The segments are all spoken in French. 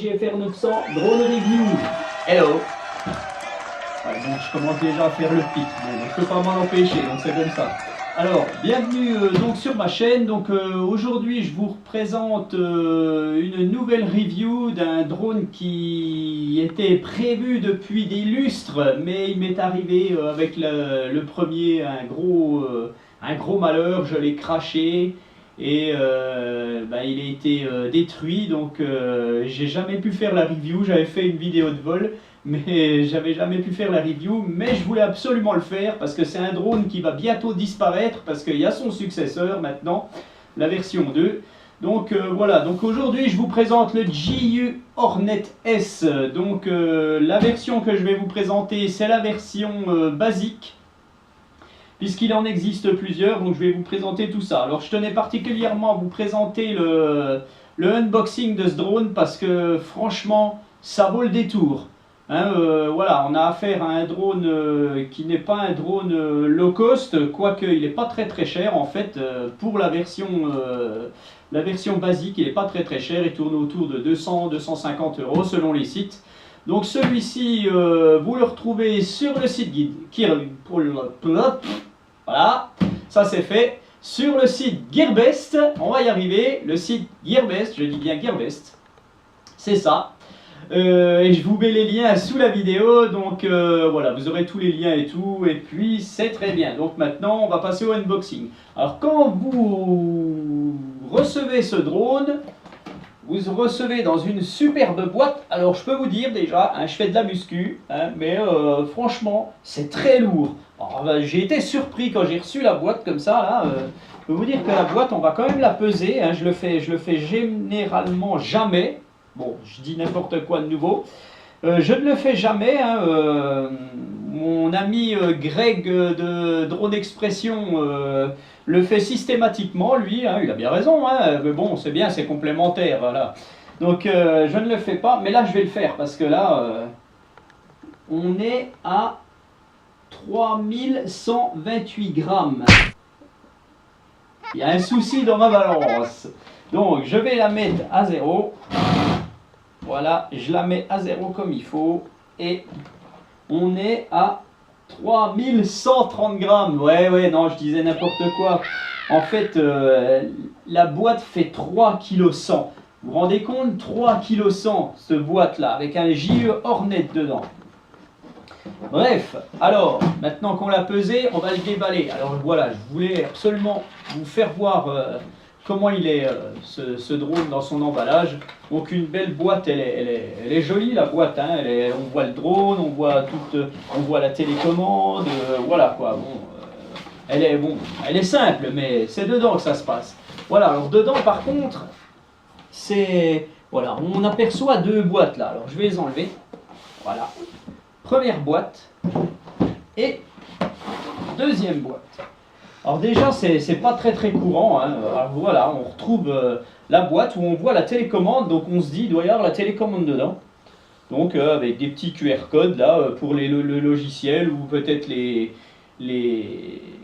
GFR 900 Drone Review. Hello. Ouais, bon, je commence déjà à faire le pic, bon, je peux pas m'en empêcher, donc c'est comme ça. Alors, bienvenue donc sur ma chaîne. Donc aujourd'hui, je vous représente une nouvelle review d'un drone qui était prévu depuis des lustres, mais il m'est arrivé avec le premier un gros malheur. Je l'ai craché et il a été détruit. Donc j'ai jamais pu faire la review. J'avais fait une vidéo de vol, mais j'avais jamais pu faire la review, mais je voulais absolument le faire parce que c'est un drone qui va bientôt disparaître parce qu'il y a son successeur maintenant, la version 2. Donc voilà, donc aujourd'hui je vous présente le GU Hornet S. Donc la version que je vais vous présenter, c'est la version basique, puisqu'il en existe plusieurs, donc je vais vous présenter tout ça. Alors je tenais particulièrement à vous présenter le unboxing de ce drone parce que franchement ça vaut le détour. Voilà, on a affaire à un drone qui n'est pas un drone low cost, quoique il n'est pas très cher en fait. Pour la version basique, il n'est pas très cher, il tourne autour de 200-250 € selon les sites. Donc celui-ci, vous le retrouvez sur le site voilà, ça c'est fait. Sur le site Gearbest, on va y arriver, le site Gearbest, je dis bien Gearbest, c'est ça. Et je vous mets les liens sous la vidéo, donc voilà, vous aurez tous les liens et tout, et puis c'est très bien. Donc maintenant, on va passer au unboxing. Alors quand vous recevez ce drone, vous recevez dans une superbe boîte. Alors je peux vous dire déjà, je fais de la muscu, mais franchement, c'est très lourd. J'ai été surpris quand j'ai reçu la boîte comme ça, là. Je peux vous dire que la boîte, on va quand même la peser, je le fais généralement jamais. Bon, je dis n'importe quoi de nouveau. Je ne le fais jamais. Mon ami Greg de Drone Expression le fait systématiquement, lui. Il a bien raison. Mais bon, c'est bien, c'est complémentaire. Voilà. Donc, je ne le fais pas. Mais là, je vais le faire parce que là, on est à 3128 grammes. Il y a un souci dans ma balance. Donc, je vais la mettre à 0. Voilà, je la mets à 0 comme il faut et on est à 3130 grammes. Ouais, non, je disais n'importe quoi. En fait, la boîte fait 3,1 kg. Vous vous rendez compte, 3,1 kg cette boîte-là, avec un GE Hornet dedans. Bref, alors, maintenant qu'on l'a pesé, on va le déballer. Alors voilà, je voulais absolument vous faire voir comment il est ce drone dans son emballage. Donc une belle boîte, elle est jolie la boîte, on voit le drone, on voit la télécommande, voilà quoi. Bon, elle est simple, mais c'est dedans que ça se passe. Voilà, alors dedans par contre, voilà, on aperçoit deux boîtes là. Alors je vais les enlever. Voilà, première boîte et deuxième boîte. Alors déjà, c'est pas très courant. Alors voilà, on retrouve la boîte où on voit la télécommande. Donc on se dit, il doit y avoir la télécommande dedans. Donc avec des petits QR codes là pour le logiciel ou peut-être le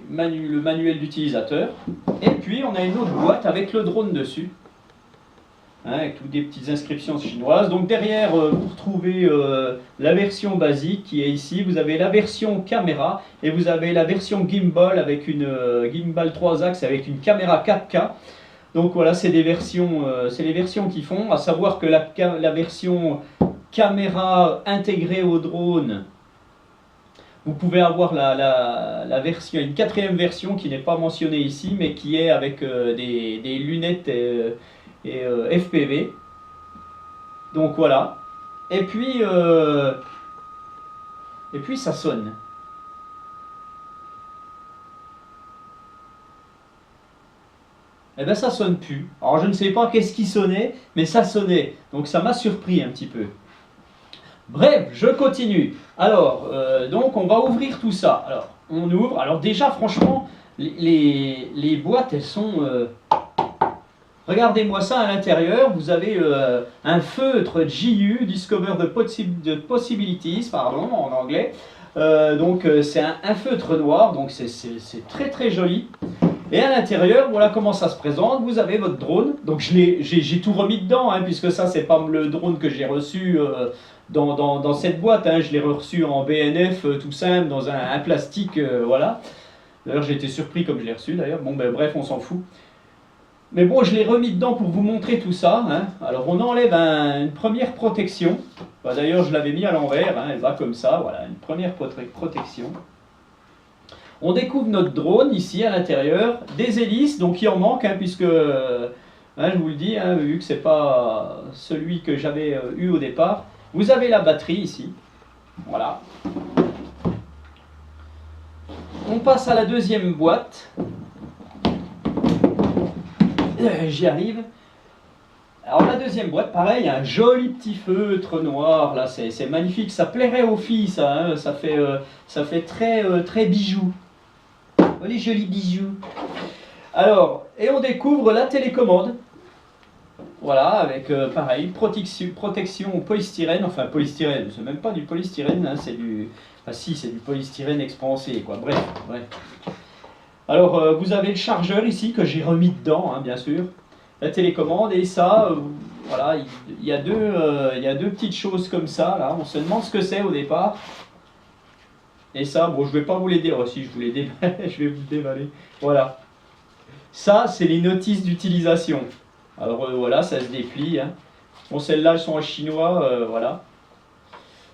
manuel d'utilisateur. Et puis on a une autre boîte avec le drone dessus. Avec toutes des petites inscriptions chinoises. Donc derrière, vous retrouvez la version basique qui est ici. Vous avez la version caméra et vous avez la version gimbal avec une gimbal 3 axes avec une caméra 4K. Donc voilà, c'est les versions qui font. À savoir que la version caméra intégrée au drone, vous pouvez avoir la version, une quatrième version qui n'est pas mentionnée ici, mais qui est avec des lunettes et FPV. Donc voilà. Et puis ça sonne. Eh bien ça sonne plus. Alors je ne sais pas qu'est-ce qui sonnait, mais ça sonnait. Donc ça m'a surpris un petit peu. Bref, je continue. Alors, donc on va ouvrir tout ça. Alors, on ouvre. Alors déjà, franchement, les boîtes, elles sont... Regardez-moi ça à l'intérieur, vous avez un feutre GU, Discover the Possibilities, pardon, en anglais. Donc c'est un feutre noir, donc c'est très joli. Et à l'intérieur, voilà comment ça se présente. Vous avez votre drone. Donc j'ai tout remis dedans, hein, puisque ça, c'est pas le drone que j'ai reçu dans cette boîte. Hein. Je l'ai reçu en BNF, tout simple, dans un plastique, voilà. D'ailleurs, j'ai été surpris comme je l'ai reçu, d'ailleurs. Bon, ben bref, on s'en fout. Mais bon, je l'ai remis dedans pour vous montrer tout ça. Hein. Alors, on enlève une première protection. Bah, d'ailleurs, je l'avais mis à l'envers. Hein, elle va comme ça. Voilà, une première protection. On découvre notre drone ici à l'intérieur. Des hélices, donc il en manque, hein, puisque, je vous le dis, hein, vu que ce n'est pas celui que j'avais eu au départ. Vous avez la batterie ici. Voilà. On passe à la deuxième boîte. J'y arrive. Alors la deuxième boîte, pareil, un joli petit feutre noir, là c'est magnifique, ça plairait aux filles ça, hein, ça fait très bijou. Oh, les jolis bijoux. Alors, et on découvre la télécommande. Voilà, avec pareil, protection polystyrène, enfin polystyrène, c'est même pas du polystyrène, hein, c'est du... Enfin si, c'est du polystyrène expansé, quoi, bref. Alors, vous avez le chargeur ici que j'ai remis dedans, hein, bien sûr. La télécommande, et ça, voilà, il y a deux petites choses comme ça, là. On se demande ce que c'est au départ. Et ça, bon, je ne vais pas vous les dire, si je vous les déballe, je vais vous le déballer. Voilà. Ça, c'est les notices d'utilisation. Alors, voilà, ça se déplie. Hein. Bon, celles-là, elles sont en chinois, voilà.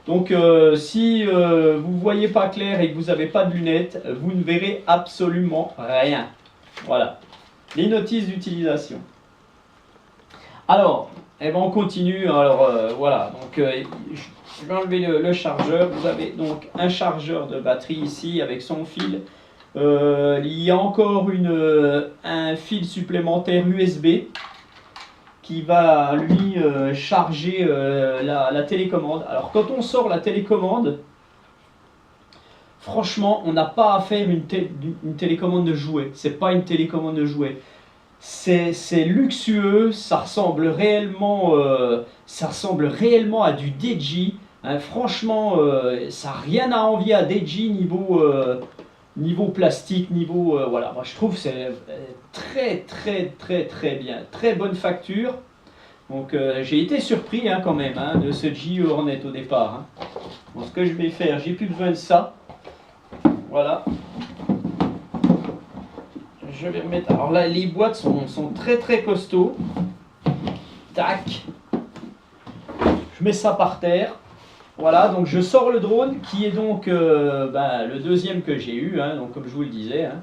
Donc si vous ne voyez pas clair et que vous n'avez pas de lunettes, vous ne verrez absolument rien. Voilà. Les notices d'utilisation. Alors, eh ben, on continue. Alors voilà, donc je vais enlever le chargeur. Vous avez donc un chargeur de batterie ici avec son fil. Il y a encore un fil supplémentaire USB qui va lui charger la télécommande. Alors quand on sort la télécommande, franchement, on n'a pas à faire une télécommande de jouet. C'est pas une télécommande de jouet. C'est luxueux, ça ressemble réellement à du DJI. Hein, franchement, ça n'a rien à envier à DJI niveau plastique, voilà. Moi, je trouve que c'est très bien, très bonne facture. Donc j'ai été surpris hein, quand même hein, de ce GE Hornet au départ. Hein. Bon, ce que je vais faire, j'ai plus besoin de ça. Voilà. Je vais remettre. Alors là, les boîtes sont très costauds. Tac. Je mets ça par terre. Voilà, donc je sors le drone qui est donc le deuxième que j'ai eu, hein, donc comme je vous le disais. Hein.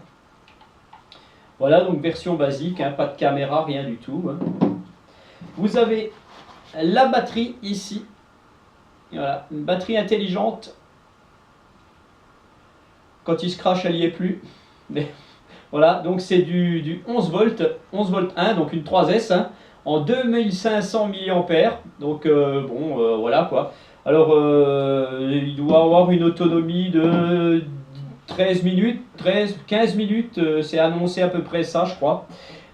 Voilà, donc version basique, hein, pas de caméra, rien du tout. Hein. Vous avez la batterie ici. Voilà, une batterie intelligente. Quand il se crache, elle n'y est plus. Mais voilà, donc c'est du 11 volts 1, donc une 3S, hein, en 2500 mAh. Donc voilà quoi. Alors il doit avoir une autonomie de 13 minutes, 15 minutes, c'est annoncé à peu près ça je crois.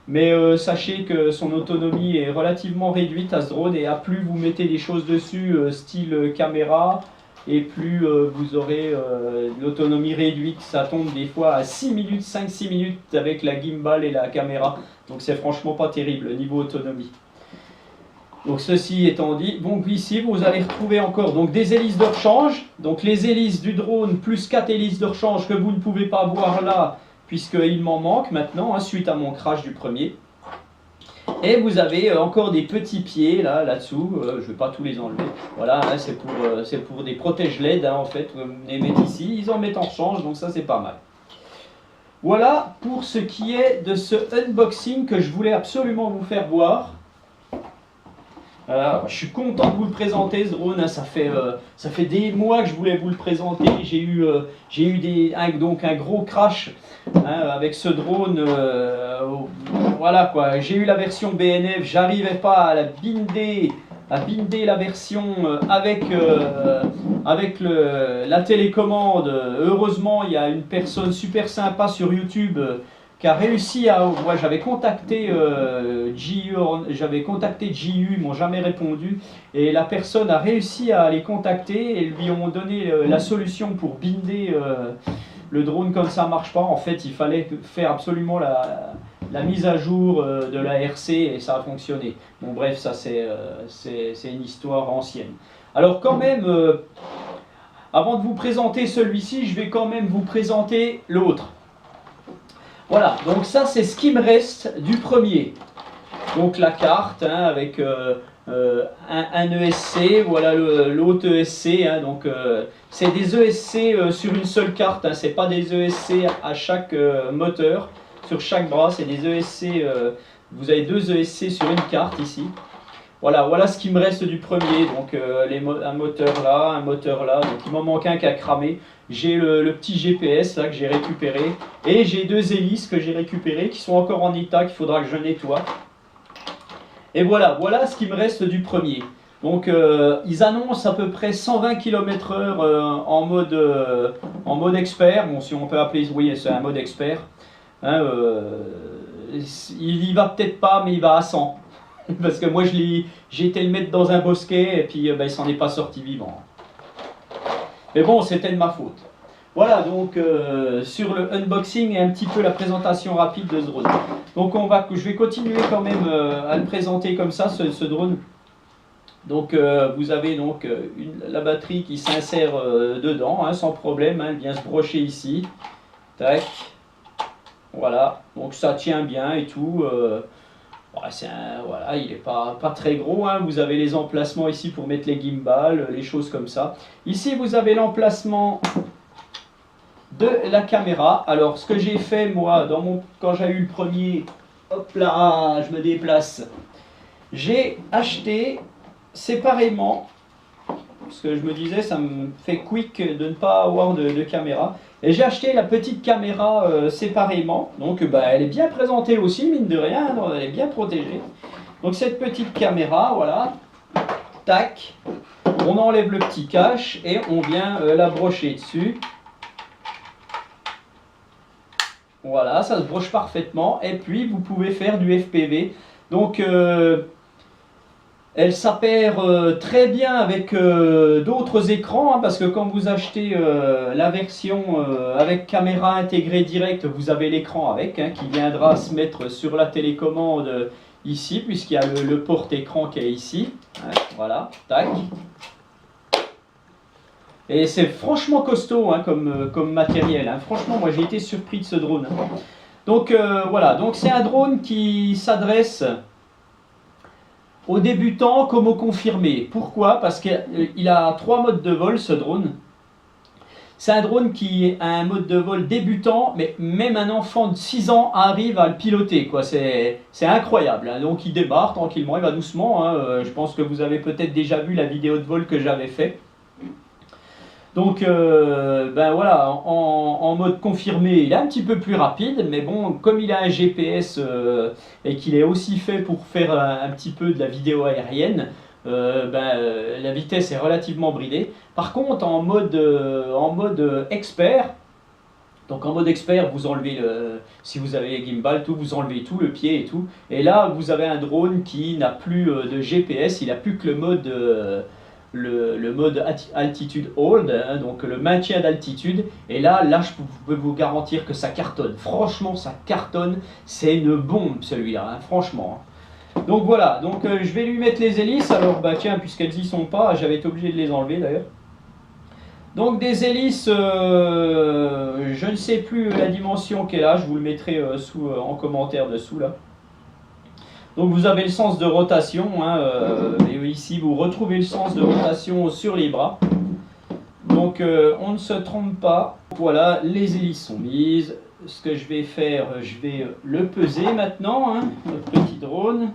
Mais sachez que son autonomie est relativement réduite à ce drone et à plus vous mettez des choses dessus, style caméra, et plus vous aurez l'autonomie réduite. Ça tombe des fois à 6 minutes, 5-6 minutes avec la gimbal et la caméra. Donc c'est franchement pas terrible niveau autonomie. Donc ceci étant dit, donc ici vous allez retrouver encore donc, des hélices de rechange. Donc les hélices du drone plus 4 hélices de rechange que vous ne pouvez pas voir là, puisqu'il m'en manque maintenant, hein, suite à mon crash du premier. Et vous avez encore des petits pieds là-dessous, je ne vais pas tous les enlever. Voilà, hein, c'est pour des protège LED, hein, en fait, vous les mettez ici, ils en mettent en rechange, donc ça c'est pas mal. Voilà pour ce qui est de ce unboxing que je voulais absolument vous faire voir. Je suis content de vous le présenter ce drone, hein, ça fait des mois que je voulais vous le présenter. J'ai eu un gros crash hein, avec ce drone. Voilà quoi, j'ai eu la version BNF, j'arrivais pas à binder la version avec la télécommande. Heureusement, il y a une personne super sympa sur YouTube qui a réussi à... Moi, j'avais contacté GU, ils m'ont jamais répondu. Et la personne a réussi à les contacter et lui ont donné la solution pour binder le drone comme ça marche pas. En fait, il fallait faire absolument la mise à jour de la RC et ça a fonctionné. Bon bref, ça c'est une histoire ancienne. Alors quand même, avant de vous présenter celui-ci, je vais quand même vous présenter l'autre. Voilà, donc ça c'est ce qui me reste du premier. Donc la carte hein, avec un ESC, voilà l'autre ESC. Hein, donc c'est des ESC sur une seule carte, hein, c'est pas des ESC à chaque moteur, sur chaque bras, c'est des ESC. Vous avez deux ESC sur une carte ici. Voilà ce qui me reste du premier. Donc un moteur là. Donc il m'en manque un qui a cramé. J'ai le petit GPS là que j'ai récupéré et j'ai deux hélices que j'ai récupérées qui sont encore en état qu'il faudra que je nettoie. Et voilà ce qui me reste du premier. Donc ils annoncent à peu près 120 km/h en mode expert. Bon, si on peut appeler, oui, c'est un mode expert. Hein, il y va peut-être pas, mais il va à 100. Parce que moi j'ai été le mettre dans un bosquet et puis il s'en est pas sorti vivant. Mais bon, c'était de ma faute. Voilà donc sur le unboxing et un petit peu la présentation rapide de ce drone. Donc je vais continuer quand même à le présenter comme ça, ce drone. Donc vous avez donc la batterie qui s'insère dedans, hein, sans problème, hein, elle vient se brocher ici. Tac. Voilà, donc ça tient bien et tout. Voilà, il n'est pas très gros, hein. Vous avez les emplacements ici pour mettre les gimbals, les choses comme ça. Ici vous avez l'emplacement de la caméra. Alors ce que j'ai fait moi, quand j'ai eu le premier, hop là, je me déplace. J'ai acheté séparément, parce que je me disais ça me fait quick de ne pas avoir de caméra. Et j'ai acheté la petite caméra séparément, donc elle est bien présentée aussi, mine de rien, elle est bien protégée. Donc cette petite caméra, voilà, tac, on enlève le petit cache et on vient la brocher dessus. Voilà, ça se broche parfaitement et puis vous pouvez faire du FPV. Donc elle s'appaire très bien avec d'autres écrans, hein, parce que quand vous achetez la version avec caméra intégrée directe, vous avez l'écran avec, hein, qui viendra se mettre sur la télécommande ici, puisqu'il y a le porte-écran qui est ici. Hein, voilà, tac. Et c'est franchement costaud hein, comme matériel. Hein. Franchement, moi j'ai été surpris de ce drone. Hein. Donc voilà, donc c'est un drone qui s'adresse aux débutants comme aux confirmés. Pourquoi? Parce qu'il a 3 modes de vol ce drone. C'est un drone qui a un mode de vol débutant, mais même un enfant de 6 ans arrive à le piloter. C'est incroyable. Hein. Donc il démarre tranquillement, il va doucement. Hein. Je pense que vous avez peut-être déjà vu la vidéo de vol que j'avais fait. Donc voilà, en mode confirmé, il est un petit peu plus rapide, mais bon, comme il a un GPS et qu'il est aussi fait pour faire un petit peu de la vidéo aérienne, la vitesse est relativement bridée. Par contre, en mode expert, donc en mode expert, vous enlevez si vous avez les gimbal, tout, vous enlevez tout, le pied et tout, et là vous avez un drone qui n'a plus de GPS, il n'a plus que le mode altitude hold, hein, donc le maintien d'altitude, et là je peux vous garantir que ça cartonne. Franchement, ça cartonne, c'est une bombe celui-là, hein, franchement. Donc voilà, donc je vais lui mettre les hélices. Alors tiens, puisqu'elles y sont pas, j'avais été obligé de les enlever d'ailleurs. Donc des hélices, je ne sais plus la dimension qu'elle a, je vous le mettrai en commentaire dessous là. Donc vous avez le sens de rotation, hein, et ici vous retrouvez le sens de rotation sur les bras. Donc on ne se trompe pas. Voilà, les hélices sont mises. Ce que je vais faire, je vais le peser maintenant, hein, notre petit drone.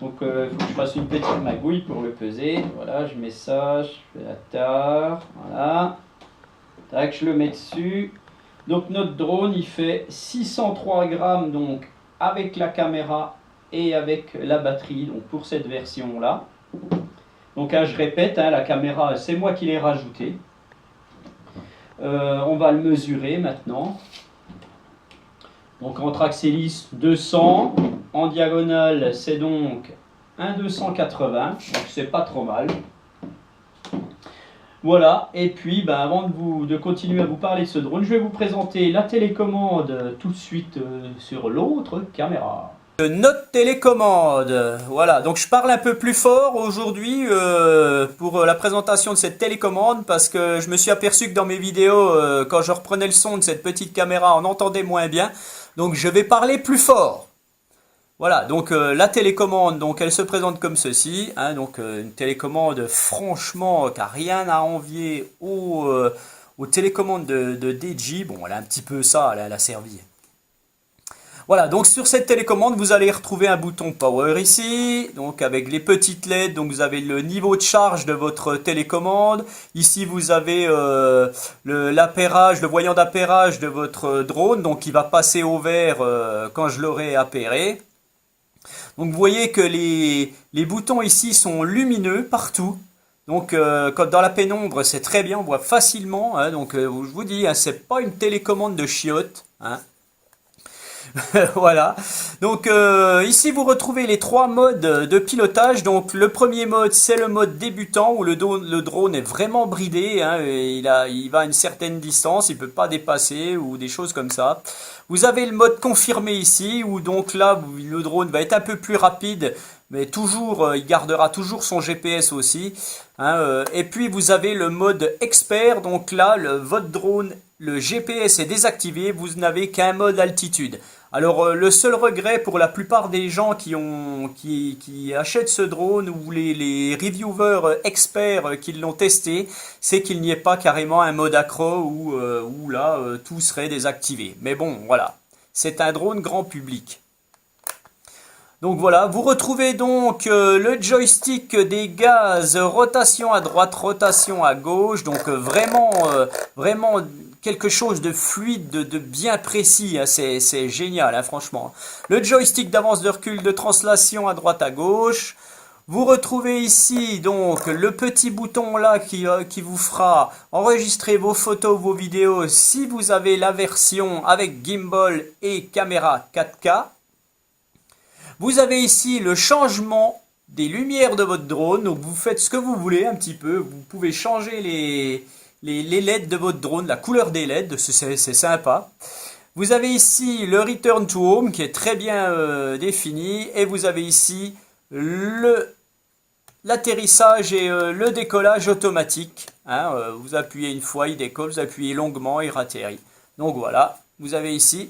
Donc il faut que je fasse une petite magouille pour le peser. Voilà, je mets ça, je fais la tare, voilà. Tac, je le mets dessus. Donc notre drone, il fait 603 grammes donc, avec la caméra et avec la batterie, donc pour cette version là. Donc hein, je répète, hein, la caméra c'est moi qui l'ai rajoutée. On va le mesurer maintenant. Donc entre axe hélice 200, en diagonale c'est donc 1,280, donc c'est pas trop mal. Voilà, et puis avant de continuer à vous parler de ce drone, je vais vous présenter la télécommande tout de suite sur l'autre caméra. Notre télécommande, voilà, donc je parle un peu plus fort aujourd'hui pour la présentation de cette télécommande parce que je me suis aperçu que dans mes vidéos, quand je reprenais le son de cette petite caméra, on entendait moins bien, donc je vais parler plus fort. Voilà, donc la télécommande, donc elle se présente comme ceci, hein, donc une télécommande franchement qui n'a rien à envier aux télécommandes de DJI. Bon, elle a un petit peu ça, elle a servi. Voilà, donc sur cette télécommande, vous allez retrouver un bouton Power ici, donc avec les petites LED, donc vous avez le niveau de charge de votre télécommande. Ici, vous avez l'appairage, le voyant d'appairage de votre drone, donc qui va passer au vert quand je l'aurai appairé. Donc vous voyez que les boutons ici sont lumineux partout. Donc quand dans la pénombre c'est très bien, on voit facilement. Hein, donc je vous dis, hein, c'est pas une télécommande de chiottes. Hein. Voilà. Donc ici vous retrouvez les trois modes de pilotage. Donc le premier mode c'est le mode débutant où le drone est vraiment bridé. Hein, et il va à une certaine distance, il peut pas dépasser ou des choses comme ça. Vous avez le mode confirmé ici où donc là le drone va être un peu plus rapide. Mais toujours, il gardera toujours son GPS aussi. Hein, et puis vous avez le mode expert. Donc là, votre drone, le GPS est désactivé. Vous n'avez qu'un mode altitude. Alors le seul regret pour la plupart des gens qui achètent ce drone ou les reviewers experts qui l'ont testé, c'est qu'il n'y ait pas carrément un mode accro où là tout serait désactivé. Mais bon, voilà, c'est un drone grand public. Donc voilà, vous retrouvez donc le joystick des gaz, rotation à droite, rotation à gauche, donc vraiment quelque chose de fluide, de bien précis, hein, c'est génial, hein, franchement. Le joystick d'avance, de recul, de translation à droite, à gauche. Vous retrouvez ici donc le petit bouton là qui vous fera enregistrer vos photos, vos vidéos si vous avez la version avec gimbal et caméra 4K. Vous avez ici le changement des lumières de votre drone, donc vous faites ce que vous voulez un petit peu, vous pouvez changer les LED de votre drone, la couleur des LED, c'est sympa. Vous avez ici le Return to Home qui est très bien défini, et vous avez ici l'atterrissage et le décollage automatique. Hein, vous appuyez une fois, il décolle, vous appuyez longuement, il atterrit. Donc voilà. Vous avez ici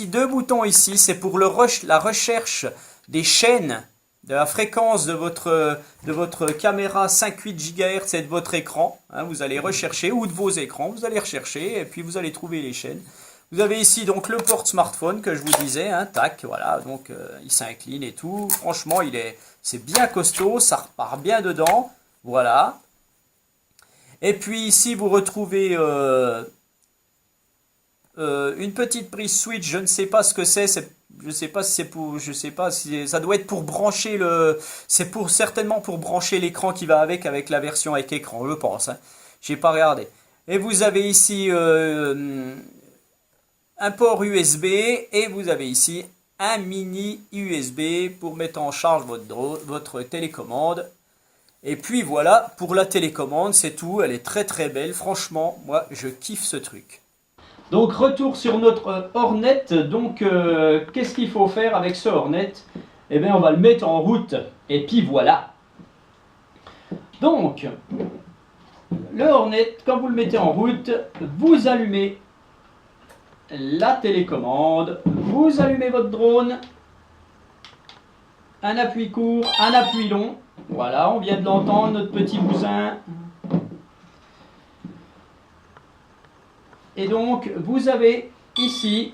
deux boutons ici, c'est pour la recherche des chaînes, de la fréquence de votre caméra 5.8 GHz et de votre écran. Hein, vous allez rechercher, ou de vos écrans, vous allez rechercher et puis vous allez trouver les chaînes. Vous avez ici donc le port smartphone que je vous disais, hein, tac, voilà, donc il s'incline et tout. Franchement, c'est bien costaud, ça repart bien dedans, voilà. Et puis ici vous retrouvez une petite prise switch, je ne sais pas ce que c'est, je sais pas si c'est pour, je sais pas si ça doit être pour brancher certainement pour brancher l'écran qui va avec la version avec écran, je pense. Hein. J'ai pas regardé. Et vous avez ici un port USB et vous avez ici un mini USB pour mettre en charge votre télécommande. Et puis voilà pour la télécommande, c'est tout. Elle est très très belle, franchement, moi je kiffe ce truc. Donc retour sur notre Hornet, donc qu'est-ce qu'il faut faire avec ce Hornet? Eh bien on va le mettre en route, et puis voilà. Donc, le Hornet, quand vous le mettez en route, vous allumez la télécommande, vous allumez votre drone, un appui court, un appui long, voilà, on vient de l'entendre, notre petit bousin. Et donc, vous avez ici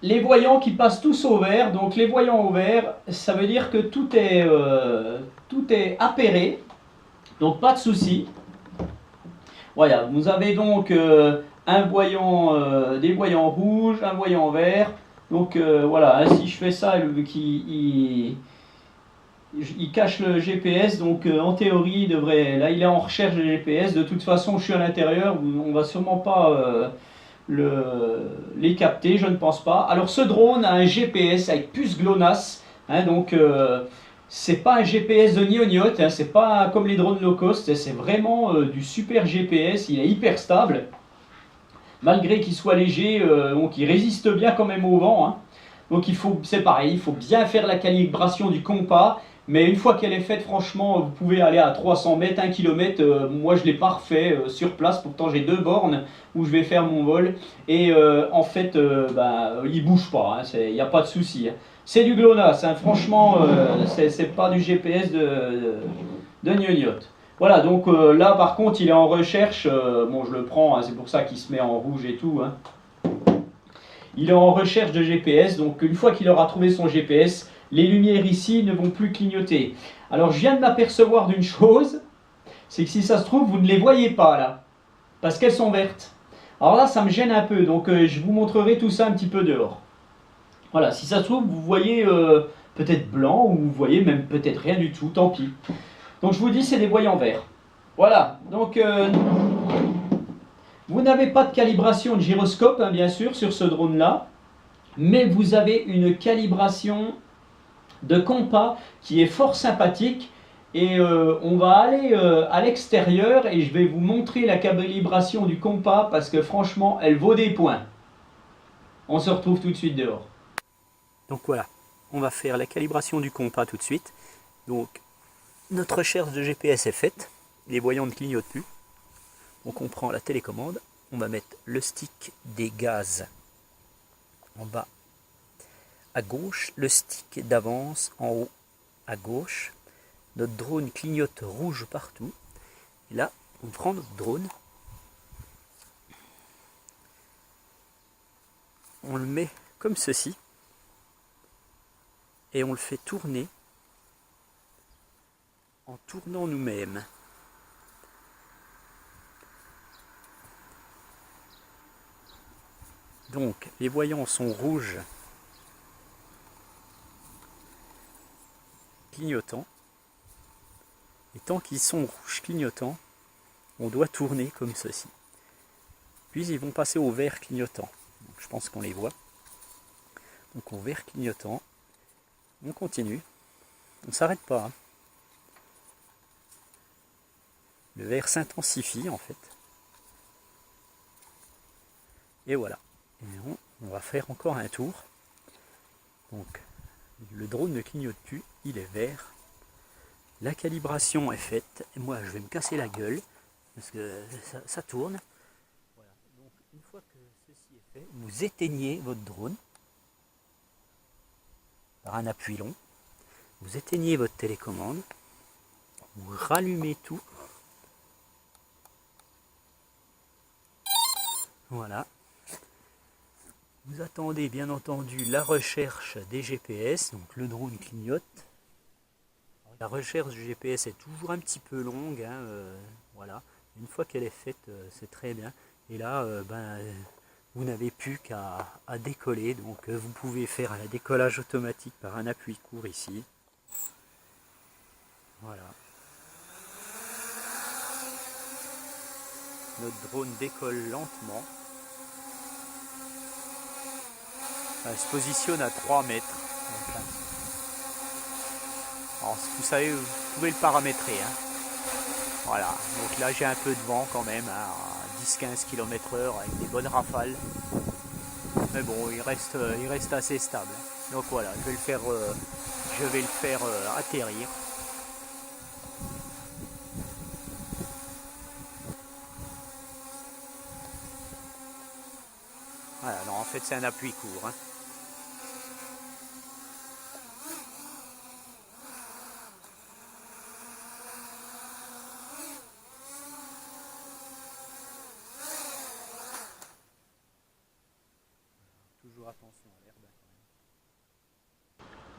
les voyants qui passent tous au vert. Donc, les voyants au vert, ça veut dire que tout est appairé. Donc, pas de souci. Voilà, vous avez donc des voyants rouges, un voyant vert. Donc, voilà, hein, si je fais ça, il cache le GPS, donc en théorie, là il est en recherche de GPS. De toute façon, je suis à l'intérieur, on va sûrement pas les capter, je ne pense pas. Alors ce drone a un GPS avec puce GLONASS, hein, donc c'est pas un GPS de gnognotte, hein, c'est pas comme les drones low cost, c'est vraiment du super GPS, il est hyper stable. Malgré qu'il soit léger, donc il résiste bien quand même au vent. Hein. Donc c'est pareil, il faut bien faire la calibration du compas. Mais une fois qu'elle est faite, franchement, vous pouvez aller à 300 mètres, 1 km. Moi, je ne l'ai pas refait sur place. Pourtant, j'ai 2 bornes où je vais faire mon vol. Et en fait, il ne bouge pas. Il n'y a pas de souci. Hein. C'est du GLONASS. Hein. Franchement, c'est pas du GPS de gnognotte. Voilà, donc là, par contre, il est en recherche. Bon, je le prends. Hein, c'est pour ça qu'il se met en rouge et tout. Hein. Il est en recherche de GPS. Donc, une fois qu'il aura trouvé son GPS, les lumières ici ne vont plus clignoter. Alors je viens de m'apercevoir d'une chose, c'est que si ça se trouve, vous ne les voyez pas là, parce qu'elles sont vertes. Alors là, ça me gêne un peu, donc je vous montrerai tout ça un petit peu dehors. Voilà, si ça se trouve, vous voyez peut-être blanc, ou vous voyez même peut-être rien du tout, tant pis. Donc je vous dis, c'est des voyants verts. Voilà, donc vous n'avez pas de calibration de gyroscope, hein, bien sûr, sur ce drone-là, mais vous avez une calibration de compas qui est fort sympathique et on va aller à l'extérieur et je vais vous montrer la calibration du compas parce que franchement elle vaut des points. On se retrouve tout de suite dehors. Donc voilà, on va faire la calibration du compas tout de suite. Donc notre recherche de GPS est faite, les voyants ne clignotent plus. Donc on prend la télécommande, on va mettre le stick des gaz en bas à gauche, le stick d'avance en haut à gauche. Notre drone clignote rouge partout. Et là, on prend notre drone, on le met comme ceci et on le fait tourner en tournant nous-mêmes. Donc les voyants sont rouges clignotants, et tant qu'ils sont rouges clignotants, on doit tourner comme ceci. Puis ils vont passer au vert clignotant. Donc, je pense qu'on les voit. Donc au vert clignotant, on continue, on ne s'arrête pas. Hein. Le vert s'intensifie en fait. Et voilà. Et on va faire encore un tour. Donc le drone ne clignote plus, il est vert. La calibration est faite. Et moi je vais me casser la gueule parce que ça tourne. Voilà. Donc une fois que ceci est fait, vous éteignez votre drone par un appui long. Vous éteignez votre télécommande. Vous rallumez tout. Voilà. Vous attendez bien entendu la recherche des GPS, donc le drone clignote. La recherche du GPS est toujours un petit peu longue, hein, voilà. Une fois qu'elle est faite, c'est très bien. Et là, vous n'avez plus qu'à décoller, donc vous pouvez faire un décollage automatique par un appui court ici. Voilà. Notre drone décolle lentement. Elle se positionne à 3 mètres. Alors, vous savez, vous pouvez le paramétrer. Hein. Voilà, donc là j'ai un peu de vent quand même, hein, à 10-15 km/h avec des bonnes rafales. Mais bon, il reste assez stable. Donc voilà, je vais le faire atterrir. Voilà, non, en fait c'est un appui court. Hein. Toujours attention à l'herbe.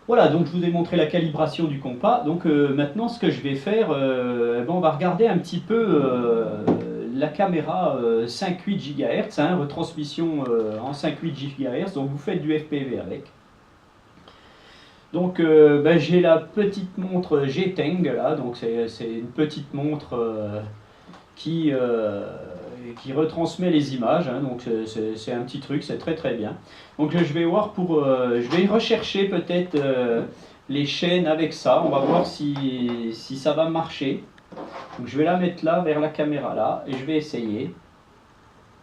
Voilà, donc je vous ai montré la calibration du compas. Donc maintenant, ce que je vais faire, on va regarder un petit peu la caméra 5.8 GHz, hein, retransmission en 5.8 GHz. Donc vous faites du FPV avec. Donc j'ai la petite montre G-Teng là, donc c'est une petite montre qui retransmet les images, hein, donc c'est un petit truc, c'est très très bien. Donc je vais voir je vais rechercher peut-être les chaînes avec ça. On va voir si ça va marcher. Donc je vais la mettre là, vers la caméra là, et je vais essayer.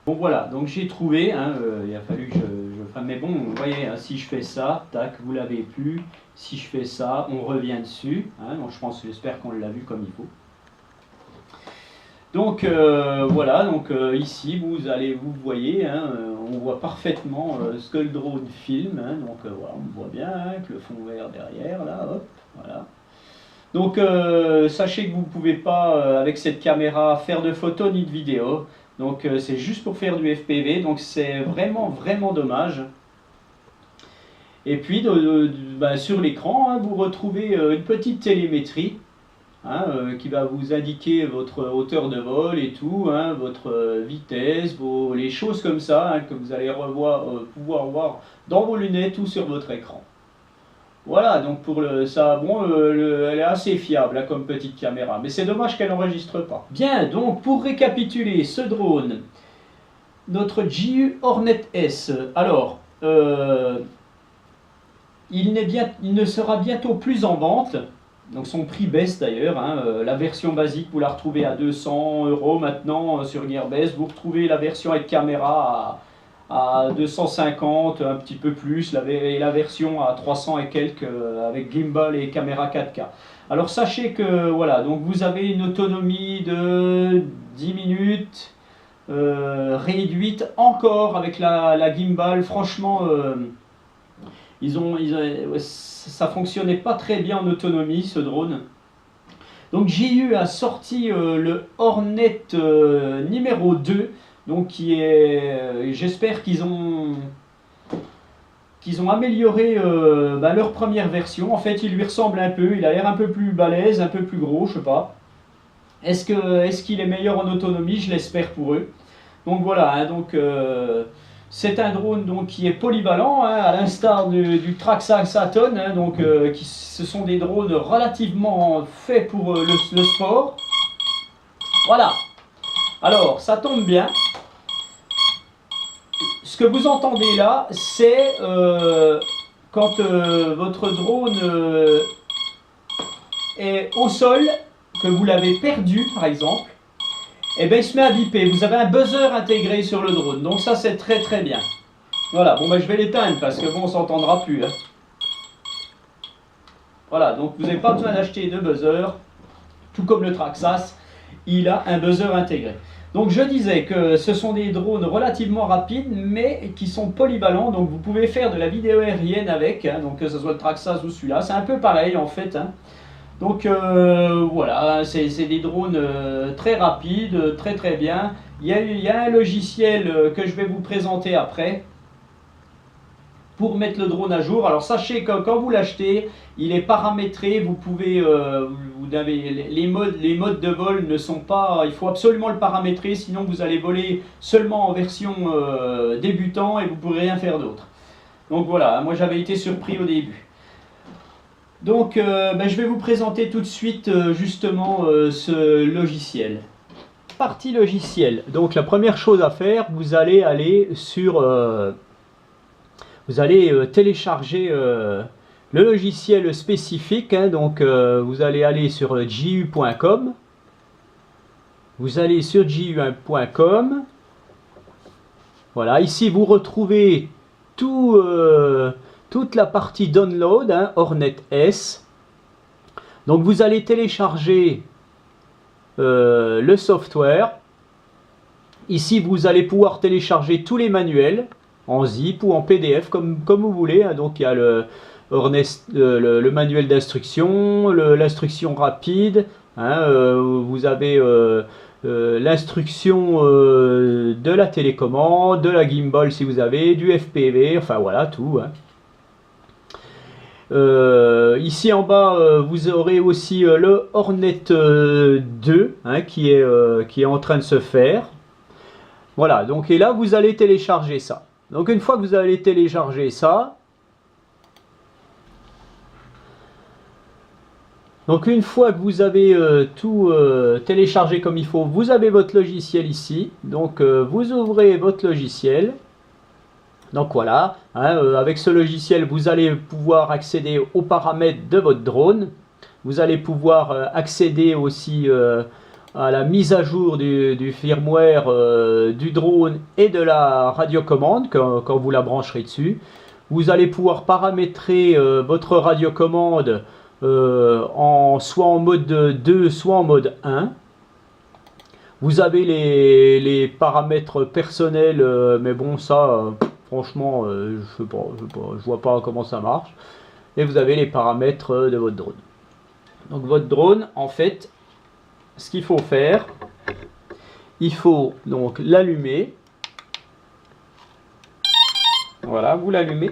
Bon voilà, donc j'ai trouvé, hein, il a fallu que je fasse, mais bon, vous voyez, hein, si je fais ça, tac, vous l'avez plus. Si je fais ça, on revient dessus. Hein, donc j'espère qu'on l'a vu comme il faut. Donc voilà, donc ici vous voyez, hein, on voit parfaitement ce que le drone filme. Hein, donc voilà, on voit bien hein, avec le fond vert derrière, là, hop, voilà. Donc sachez que vous ne pouvez pas avec cette caméra faire de photos ni de vidéos. Donc c'est juste pour faire du FPV, donc c'est vraiment dommage. Et puis bah, sur l'écran, hein, vous retrouvez une petite télémétrie hein, qui va vous indiquer votre hauteur de vol et tout, hein, votre vitesse, les choses comme ça hein, que vous allez pouvoir voir dans vos lunettes ou sur votre écran. Voilà, donc pour ça, bon, elle est assez fiable hein, comme petite caméra, mais c'est dommage qu'elle n'enregistre pas. Bien, donc pour récapituler ce drone, notre JU Hornet S, alors, il ne sera bientôt plus en vente, donc son prix baisse d'ailleurs, hein, la version basique vous la retrouvez à 200 € maintenant sur Gearbest, vous retrouvez la version avec caméra à 250, un petit peu plus, et la version à 300 et quelques avec gimbal et caméra 4K. Alors sachez que voilà, donc vous avez une autonomie de 10 minutes, réduite encore avec la gimbal, franchement ça fonctionnait pas très bien en autonomie ce drone. Donc JU a sorti le Hornet numéro 2, donc qui est, j'espère qu'ils ont amélioré leur première version. En fait, il lui ressemble un peu, il a l'air un peu plus balèze, un peu plus gros, je sais pas. Est-ce qu'il est meilleur en autonomie? Je l'espère pour eux. Donc voilà, hein, donc c'est un drone donc, qui est polyvalent, hein, à l'instar du Traxxas Saturn, hein, donc, ce sont des drones relativement faits pour le sport. Voilà. Alors, ça tombe bien. Ce que vous entendez là, c'est quand votre drone est au sol, que vous l'avez perdu par exemple, et bien il se met à biper. Vous avez un buzzer intégré sur le drone, donc ça c'est très bien. Voilà, bon ben je vais l'éteindre parce que bon on s'entendra plus. Hein. Voilà, donc vous n'avez pas besoin d'acheter de buzzer, tout comme le Traxxas, il a un buzzer intégré. Donc je disais que ce sont des drones relativement rapides mais qui sont polyvalents, donc vous pouvez faire de la vidéo aérienne avec, hein, donc que ce soit le Traxxas ou celui-là, c'est un peu pareil en fait. Hein. Donc voilà, c'est des drones très rapides, très bien. Il y a un logiciel que je vais vous présenter après pour mettre le drone à jour. Alors sachez que quand vous l'achetez, il est paramétré, vous pouvez, vous avez, les modes de vol ne sont pas, il faut absolument le paramétrer, sinon vous allez voler seulement en version débutant et vous ne pourrez rien faire d'autre. Donc voilà, moi j'avais été surpris au début. Donc je vais vous présenter tout de suite justement ce logiciel. Partie logiciel. Donc la première chose à faire, vous allez aller sur... vous allez télécharger le logiciel spécifique. Hein, donc vous allez aller sur ju.com. Vous allez sur ju.com. Voilà, ici vous retrouvez toute la partie download, hein, Hornet S. Donc vous allez télécharger le software. Ici vous allez pouvoir télécharger tous les manuels en zip ou en PDF comme vous voulez. Hein. Donc il y a le manuel d'instruction, l'instruction rapide. Hein, vous avez l'instruction de la télécommande, de la gimbal si vous avez, du FPV, enfin voilà tout. Hein. Ici en bas, vous aurez aussi le Hornet 2 hein, qui est en train de se faire. Voilà, donc et là vous allez télécharger ça. Donc une fois que vous allez télécharger ça, donc une fois que vous avez tout téléchargé comme il faut, vous avez votre logiciel ici. Donc vous ouvrez votre logiciel. Donc voilà, hein, avec ce logiciel, vous allez pouvoir accéder aux paramètres de votre drone. Vous allez pouvoir accéder aussi à la mise à jour du firmware du drone et de la radiocommande quand vous la brancherez dessus. Vous allez pouvoir paramétrer votre radiocommande soit en mode 2, soit en mode 1. Vous avez les paramètres personnels, mais bon, ça, franchement, je vois pas comment ça marche. Et vous avez les paramètres de votre drone. Donc votre drone, en fait, ce qu'il faut faire, il faut donc l'allumer. Voilà, vous l'allumez.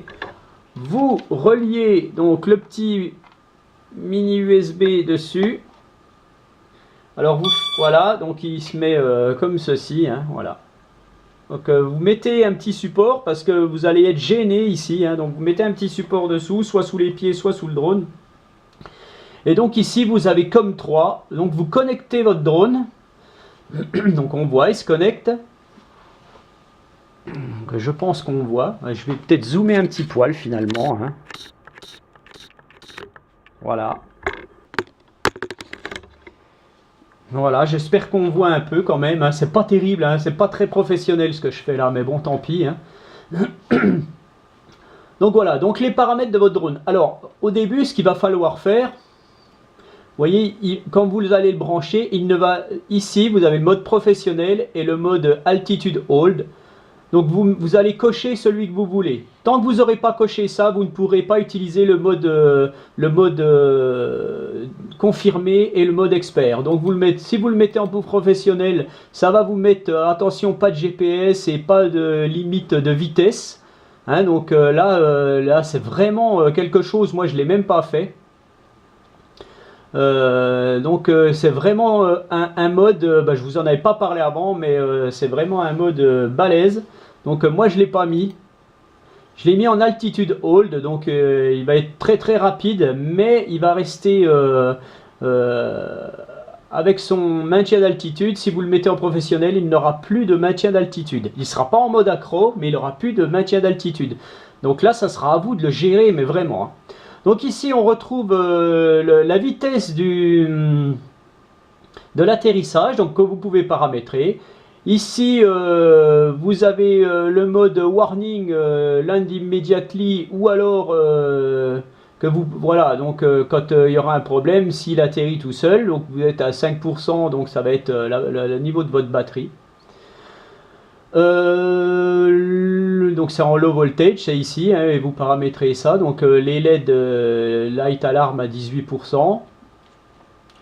Vous reliez donc le petit mini USB dessus. Alors voilà, donc il se met comme ceci, hein, voilà. Donc vous mettez un petit support parce que vous allez être gêné ici, hein, donc vous mettez un petit support dessous, soit sous les pieds, soit sous le drone. Et donc ici vous avez comme 3, donc vous connectez votre drone, donc on voit, il se connecte. Donc, je pense qu'on voit, je vais peut-être zoomer un petit poil finalement, hein. Voilà. Voilà, j'espère qu'on voit un peu quand même, hein. C'est pas terrible, hein. C'est pas très professionnel ce que je fais là, mais bon, tant pis, hein. Donc voilà, donc les paramètres de votre drone. Alors, au début, ce qu'il va falloir faire, vous voyez, quand vous allez le brancher, ici, vous avez le mode professionnel et le mode altitude hold. Donc vous allez cocher celui que vous voulez. Tant que vous n'aurez pas coché ça, vous ne pourrez pas utiliser le mode confirmé et le mode expert. Donc si vous le mettez en professionnel, ça va vous mettre, attention, pas de GPS et pas de limite de vitesse. Hein, donc là c'est vraiment quelque chose, moi je ne l'ai même pas fait. C'est vraiment un mode, je vous en avais pas parlé avant, mais c'est vraiment un mode balèze. Donc moi je l'ai pas mis, je l'ai mis en altitude hold, donc il va être très très rapide, mais il va rester avec son maintien d'altitude. Si vous le mettez en professionnel, il n'aura plus de maintien d'altitude. Il sera pas en mode accro, mais il aura plus de maintien d'altitude. Donc là ça sera à vous de le gérer, mais vraiment, hein. Donc ici on retrouve la vitesse de l'atterrissage, donc que vous pouvez paramétrer. Ici vous avez le mode warning land immediately, ou alors voilà, donc quand il y aura un problème, s'il atterrit tout seul, donc vous êtes à 5%, donc ça va être le niveau de votre batterie. Donc c'est en low voltage, c'est ici, hein, et vous paramétrez ça. Donc les LED light alarm à 18%.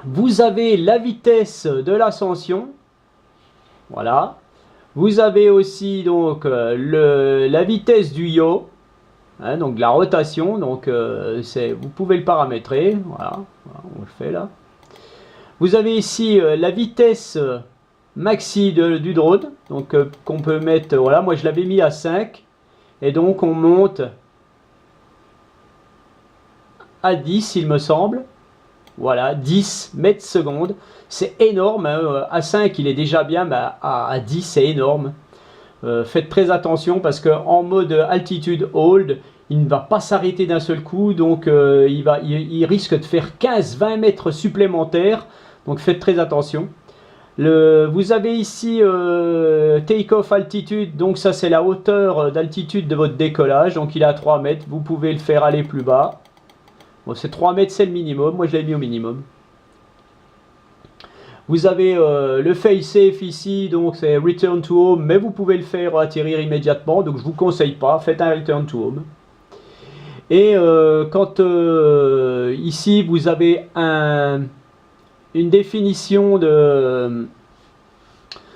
Vous avez la vitesse de l'ascension, voilà. Vous avez aussi donc la vitesse du yaw, hein, donc la rotation. Donc vous pouvez le paramétrer, voilà, on le fait là. Vous avez ici la vitesse maxi du drone, donc qu'on peut mettre, voilà, moi je l'avais mis à 5, et donc on monte à 10 il me semble, voilà, 10 mètres secondes, c'est énorme, hein. À 5 il est déjà bien, mais à 10 c'est énorme. Faites très attention parce que en mode altitude hold, il ne va pas s'arrêter d'un seul coup, donc il risque de faire 15-20 mètres supplémentaires, donc faites très attention. Vous avez ici take-off altitude, donc ça c'est la hauteur d'altitude de votre décollage, donc il est à 3 mètres, vous pouvez le faire aller plus bas. Bon, c'est 3 mètres, c'est le minimum, moi je l'ai mis au minimum. Vous avez le fail-safe ici, donc c'est return to home, mais vous pouvez le faire atterrir immédiatement, donc je vous conseille pas, faites un return to home. Et quand ici vous avez une définition de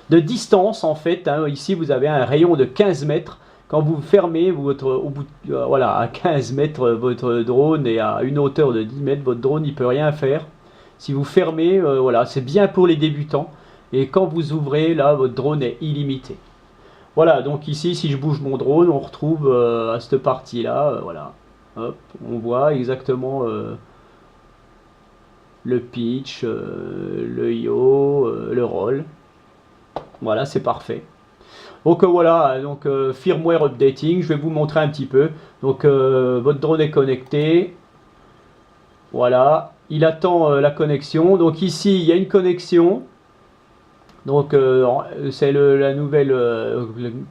distance en fait, hein. Ici vous avez un rayon de 15 mètres. Quand vous fermez voilà, à 15 mètres votre drone, et à une hauteur de 10 mètres votre drone il peut rien faire. Si vous fermez, voilà, c'est bien pour les débutants, et quand vous ouvrez là votre drone est illimité. Voilà, donc ici si je bouge mon drone on retrouve à cette partie là, voilà, hop, on voit exactement le pitch, le yaw, le roll. Voilà, c'est parfait. Donc voilà, donc firmware updating, je vais vous montrer un petit peu. Donc votre drone est connecté. Voilà, il attend la connexion. Donc ici, il y a une connexion. Donc c'est la nouvelle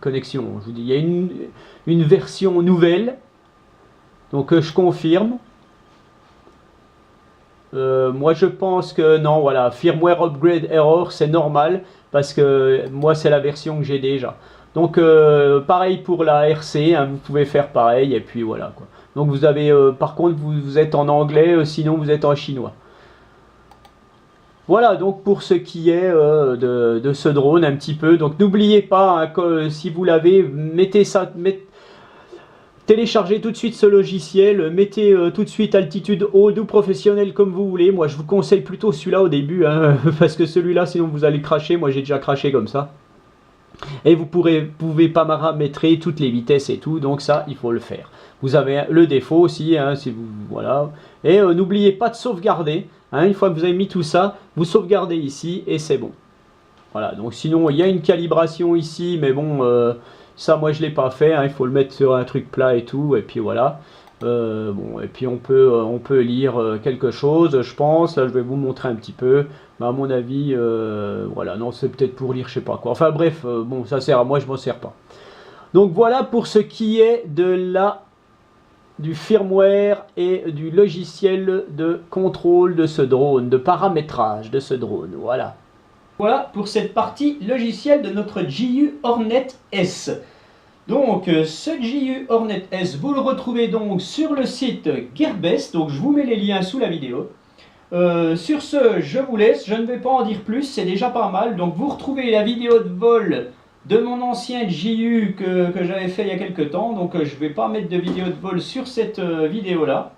connexion. Je vous dis, il y a une version nouvelle. Donc je confirme. Moi je pense que non, voilà, firmware upgrade error, c'est normal parce que moi c'est la version que j'ai déjà. Donc pareil pour la RC, hein, vous pouvez faire pareil et puis voilà quoi. Donc vous avez, par contre vous êtes en anglais, sinon vous êtes en chinois. Voilà donc pour ce qui est de ce drone un petit peu. Donc n'oubliez pas hein, que si vous l'avez, téléchargez tout de suite ce logiciel, mettez tout de suite altitude haute ou professionnel comme vous voulez. Moi je vous conseille plutôt celui-là au début, hein, parce que celui-là sinon vous allez cracher. Moi j'ai déjà craché comme ça. Et vous pouvez pas paramétrer toutes les vitesses et tout, donc ça il faut le faire. Vous avez le défaut aussi, hein, si vous, voilà. Et n'oubliez pas de sauvegarder. Hein, une fois que vous avez mis tout ça, vous sauvegardez ici et c'est bon. Voilà, donc sinon il y a une calibration ici, mais bon, ça moi je l'ai pas fait, hein, il faut le mettre sur un truc plat et tout, et puis voilà. Bon, et puis on peut lire quelque chose, je pense. Là je vais vous montrer un petit peu, mais à mon avis, voilà, non c'est peut-être pour lire, je sais pas quoi. Enfin bref, bon ça sert à moi, je m'en sers pas. Donc voilà pour ce qui est du firmware et du logiciel de contrôle de ce drone, de paramétrage de ce drone, voilà. Voilà pour cette partie logicielle de notre JU Hornet S. Donc ce JU Hornet S, vous le retrouvez donc sur le site Gearbest, donc je vous mets les liens sous la vidéo. Sur ce, je vous laisse, je ne vais pas en dire plus, c'est déjà pas mal. Donc vous retrouvez la vidéo de vol de mon ancien JU que j'avais fait il y a quelques temps. Donc je ne vais pas mettre de vidéo de vol sur cette vidéo là.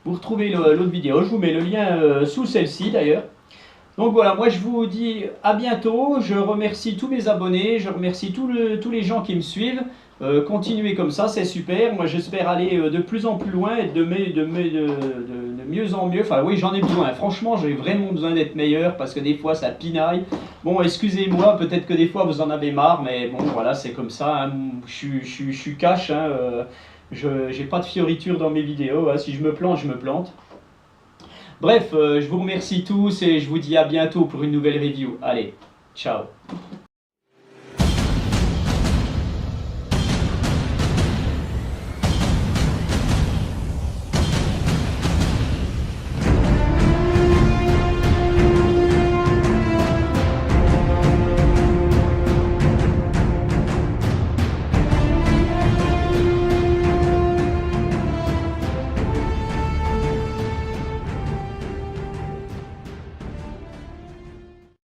Vous retrouvez l'autre vidéo, je vous mets le lien sous celle-ci d'ailleurs. Donc voilà, moi je vous dis à bientôt, je remercie tous mes abonnés, je remercie tous les gens qui me suivent. Continuez comme ça, c'est super. Moi j'espère aller de plus en plus loin et de mieux en mieux. Enfin oui, j'en ai besoin. Franchement, j'ai vraiment besoin d'être meilleur parce que des fois ça pinaille. Bon, excusez-moi, peut-être que des fois vous en avez marre, mais bon voilà, c'est comme ça. Hein. Je suis cash, hein. J'ai pas de fioritures dans mes vidéos. Hein. Si je me plante, je me plante. Bref, je vous remercie tous et je vous dis à bientôt pour une nouvelle review. Allez, ciao.